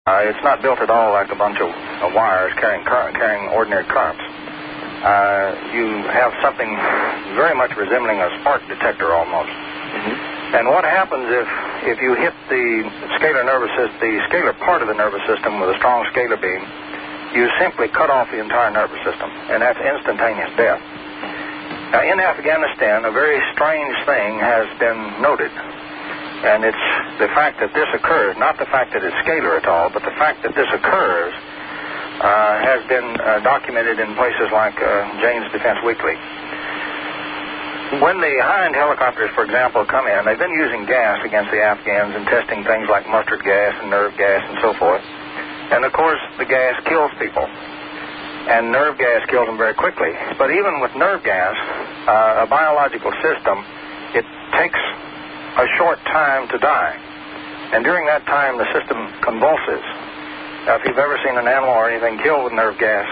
It's not built at all like a bunch of wires carrying ordinary currents. You have something very much resembling a spark detector almost. Mm-hmm. And what happens if you hit the scalar nervous system, the scalar part of the nervous system with a strong scalar beam, you simply cut off the entire nervous system, and that's instantaneous death. Now, in Afghanistan, a very strange thing has been noted. And it's the fact that this occurs, not the fact that it's scalar at all, but the fact that this occurs has been documented in places like Jane's Defense Weekly. When the Hind helicopters, for example, come in, they've been using gas against the Afghans and testing things like mustard gas and nerve gas and so forth. And, of course, the gas kills people. And nerve gas kills them very quickly. But even with nerve gas, a biological system, it takes a short time to die. And during that time, the system convulses. Now, if you've ever seen an animal or anything killed with nerve gas,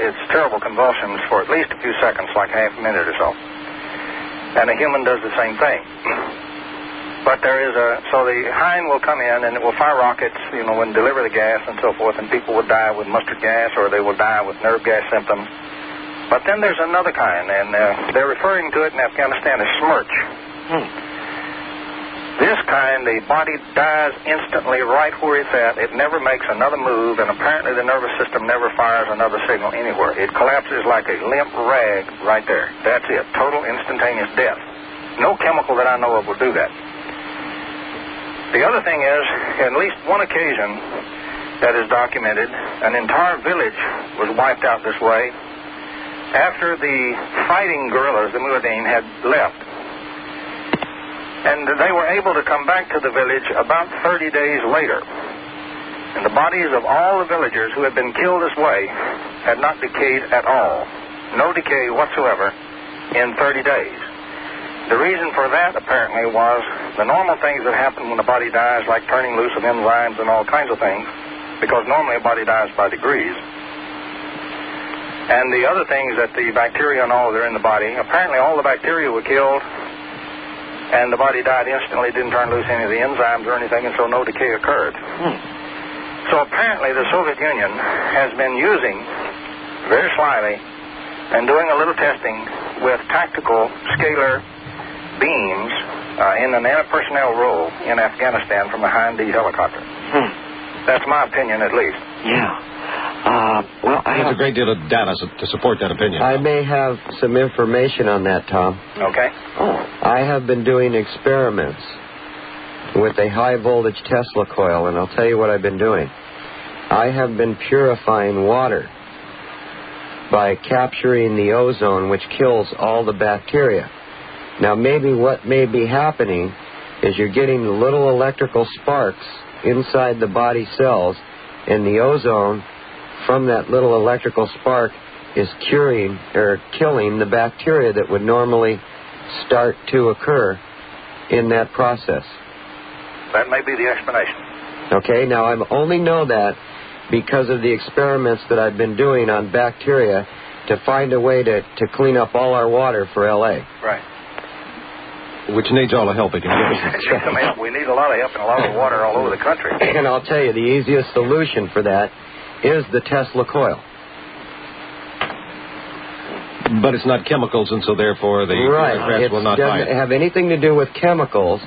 it's terrible convulsions for at least a few seconds, like half a minute or so. And a human does the same thing. But so the Hind will come in and it will fire rockets, and deliver the gas and so forth, and people will die with mustard gas or they will die with nerve gas symptoms. But then there's another kind, and they're referring to it in Afghanistan as smirch. This kind, the body dies instantly right where it's at. It never makes another move, and apparently the nervous system never fires another signal anywhere. It collapses like a limp rag right there. That's it. Total instantaneous death. No chemical that I know of will do that. The other thing is, at least one occasion that is documented, an entire village was wiped out this way after the fighting guerrillas, the Mujahideen, had left. And they were able to come back to the village about 30 days later. And the bodies of all the villagers who had been killed this way had not decayed at all. No decay whatsoever in 30 days. The reason for that, apparently, was the normal things that happen when a body dies, like turning loose of enzymes and all kinds of things, because normally a body dies by degrees. And the other things that the bacteria and all that are in the body, apparently all the bacteria were killed, and the body died instantly, didn't turn loose any of the enzymes or anything, and so no decay occurred. So apparently the Soviet Union has been using, very slyly, and doing a little testing with tactical scalar beams in an anti-personnel role in Afghanistan from a Hind-D helicopter. That's my opinion, at least. Yeah. Well, there's a great deal of data to support that opinion. I may have some information on that, Tom. Okay. I have been doing experiments with a high-voltage Tesla coil, and I'll tell you what I've been doing. I have been purifying water by capturing the ozone, which kills all the bacteria. Now, maybe what may be happening is you're getting little electrical sparks inside the body cells, and the ozone from that little electrical spark is killing the bacteria that would normally start to occur in that process. That may be the explanation. Okay, now I only know that because of the experiments that I've been doing on bacteria to find a way to clean up all our water for L.A. Right. Which needs all the help it can give. We need a lot of help and a lot of water all over the country. And I'll tell you, the easiest solution for that is the Tesla coil. But it's not chemicals, and so therefore the bureaucrats will not buy it. It doesn't have anything to do with chemicals,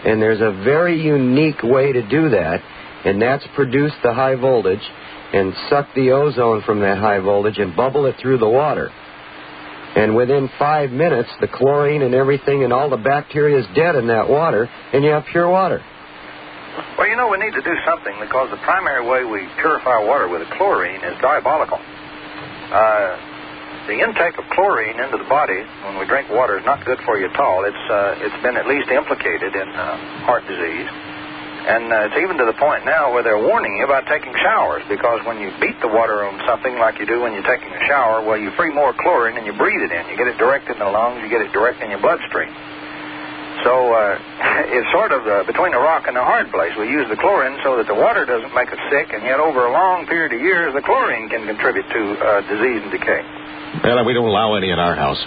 and there's a very unique way to do that, and that's produce the high voltage and suck the ozone from that high voltage and bubble it through the water. And within 5 minutes, the chlorine and everything and all the bacteria is dead in that water, and you have pure water. Well, we need to do something, because the primary way we purify water with chlorine is diabolical. The intake of chlorine into the body when we drink water is not good for you at all. It's been at least implicated in heart disease. And it's even to the point now where they're warning you about taking showers, because when you beat the water on something like you do when you're taking a shower, well, you free more chlorine and you breathe it in. You get it direct in the lungs, you get it direct in your bloodstream. So it's sort of between a rock and a hard place. We use the chlorine so that the water doesn't make us sick, and yet over a long period of years, the chlorine can contribute to disease and decay. Well, we don't allow any in our house.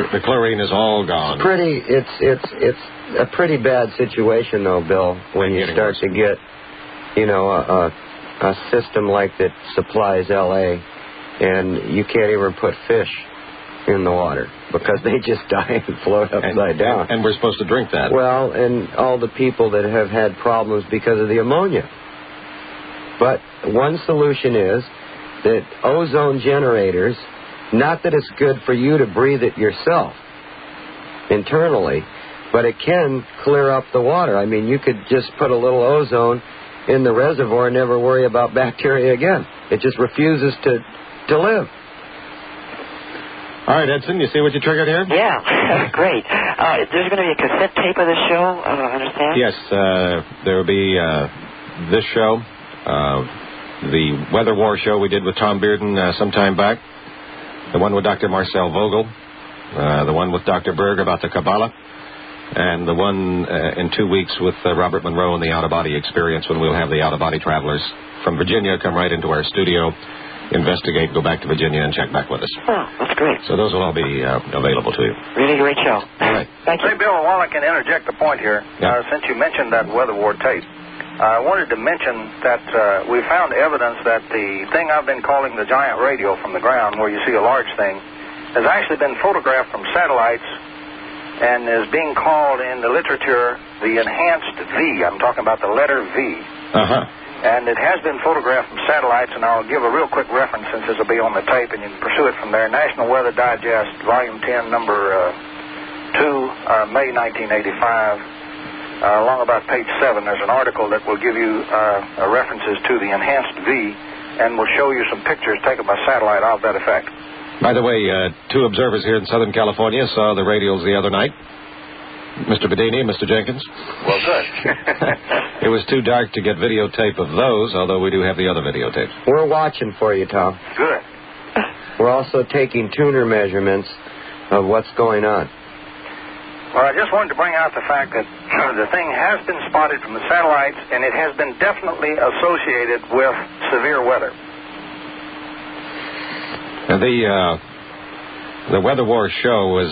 The chlorine is all gone. It's a pretty bad situation, though, Bill, when you start to get a system like that supplies L.A., and you can't even put fish in the water because they just die and float upside down. And we're supposed to drink that. Well, and all the people that have had problems because of the ammonia. But one solution is that ozone generators, not that it's good for you to breathe it yourself internally, but it can clear up the water. I mean, you could just put a little ozone in the reservoir and never worry about bacteria again. It just refuses to live. All right, Edson, you see what you triggered here? Yeah, great. There's going to be a cassette tape of this show, I understand? Yes, there will be this show, the Weather War show we did with Tom Bearden some time back, the one with Dr. Marcel Vogel, the one with Dr. Berg about the Kabbalah, and the one in 2 weeks with Robert Monroe and the out-of-body experience, when we'll have the out-of-body travelers from Virginia come right into our studio, investigate, go back to Virginia, and check back with us. Oh, that's great. So those will all be available to you. Really great show. All right. Thank you. Hey, Bill, while I can interject a point here, since you mentioned that Weather War tape, I wanted to mention that we found evidence that the thing I've been calling the giant radio from the ground, where you see a large thing, has actually been photographed from satellites and is being called in the literature the enhanced V. I'm talking about the letter V. Uh-huh. And it has been photographed from satellites, and I'll give a real quick reference since this will be on the tape, and you can pursue it from there. National Weather Digest, Volume 10, Number 2, May 1985. Along about page 7, there's an article that will give you references to the enhanced V, and will show you some pictures taken by satellite of that effect. By the way, 2 observers here in Southern California saw the radials the other night. Mr. Bedini and Mr. Jenkins. Well, good. It was too dark to get videotape of those, although we do have the other videotapes. We're watching for you, Tom. Good. We're also taking tuner measurements of what's going on. Well, I just wanted to bring out the fact that the thing has been spotted from the satellites, and it has been definitely associated with severe weather. And the Weather War show was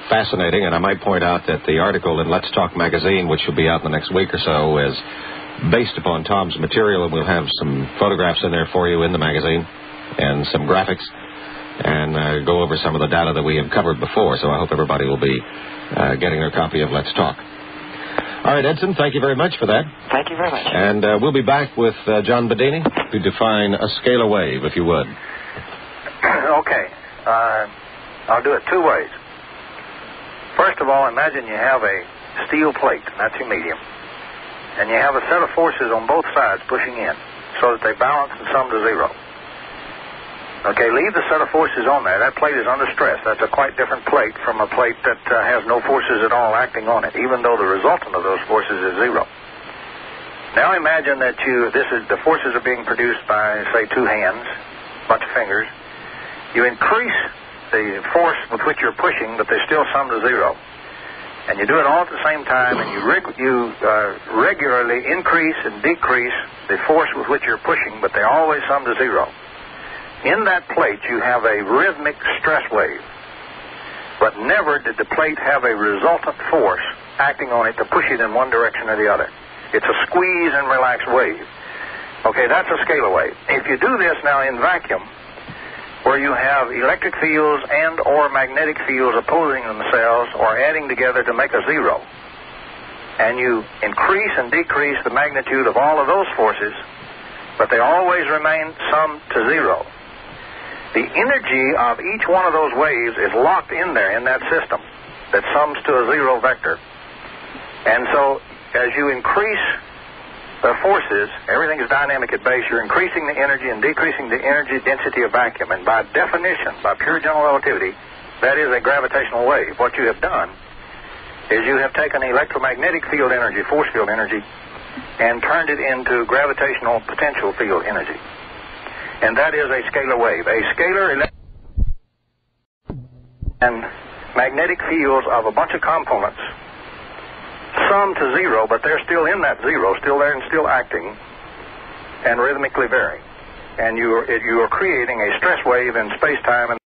fascinating, and I might point out that the article in Let's Talk magazine, which will be out in the next week or so, is based upon Tom's material, and we'll have some photographs in there for you in the magazine and some graphics, and go over some of the data that we have covered before. So I hope everybody will be getting their copy of Let's Talk. All right, Edson, thank you very much for that. Thank you very much. And we'll be back with John Bedini to define a scalar wave, if you would. Okay. I'll do it 2 ways. First of all, imagine you have a steel plate, that's your medium, and you have a set of forces on both sides pushing in so that they balance and sum to 0. Okay, leave the set of forces on there. That plate is under stress. That's a quite different plate from a plate that has no forces at all acting on it, even though the resultant of those forces is 0. Now imagine that the forces are being produced by, say, 2 hands, a bunch of fingers. You increase the force with which you're pushing, but they still sum to 0. And you do it all at the same time, and you regularly increase and decrease the force with which you're pushing, but they always sum to 0. In that plate, you have a rhythmic stress wave, but never did the plate have a resultant force acting on it to push it in one direction or the other. It's a squeeze and relax wave. Okay, that's a scalar wave. If you do this now in vacuum, where you have electric fields and or magnetic fields opposing themselves or adding together to make a 0, and you increase and decrease the magnitude of all of those forces, but they always remain summed to 0. The energy of each one of those waves is locked in there in that system that sums to a 0 vector. And so as you increase the forces, everything is dynamic at base. You're increasing the energy and decreasing the energy density of vacuum. And by definition, by pure general relativity, that is a gravitational wave. What you have done is you have taken electromagnetic field energy, force field energy, and turned it into gravitational potential field energy. And that is a scalar wave. A scalar and magnetic fields of a bunch of components sum to 0, but they're still in that 0, still there and still acting, and rhythmically varying. And you are creating a stress wave in space-time.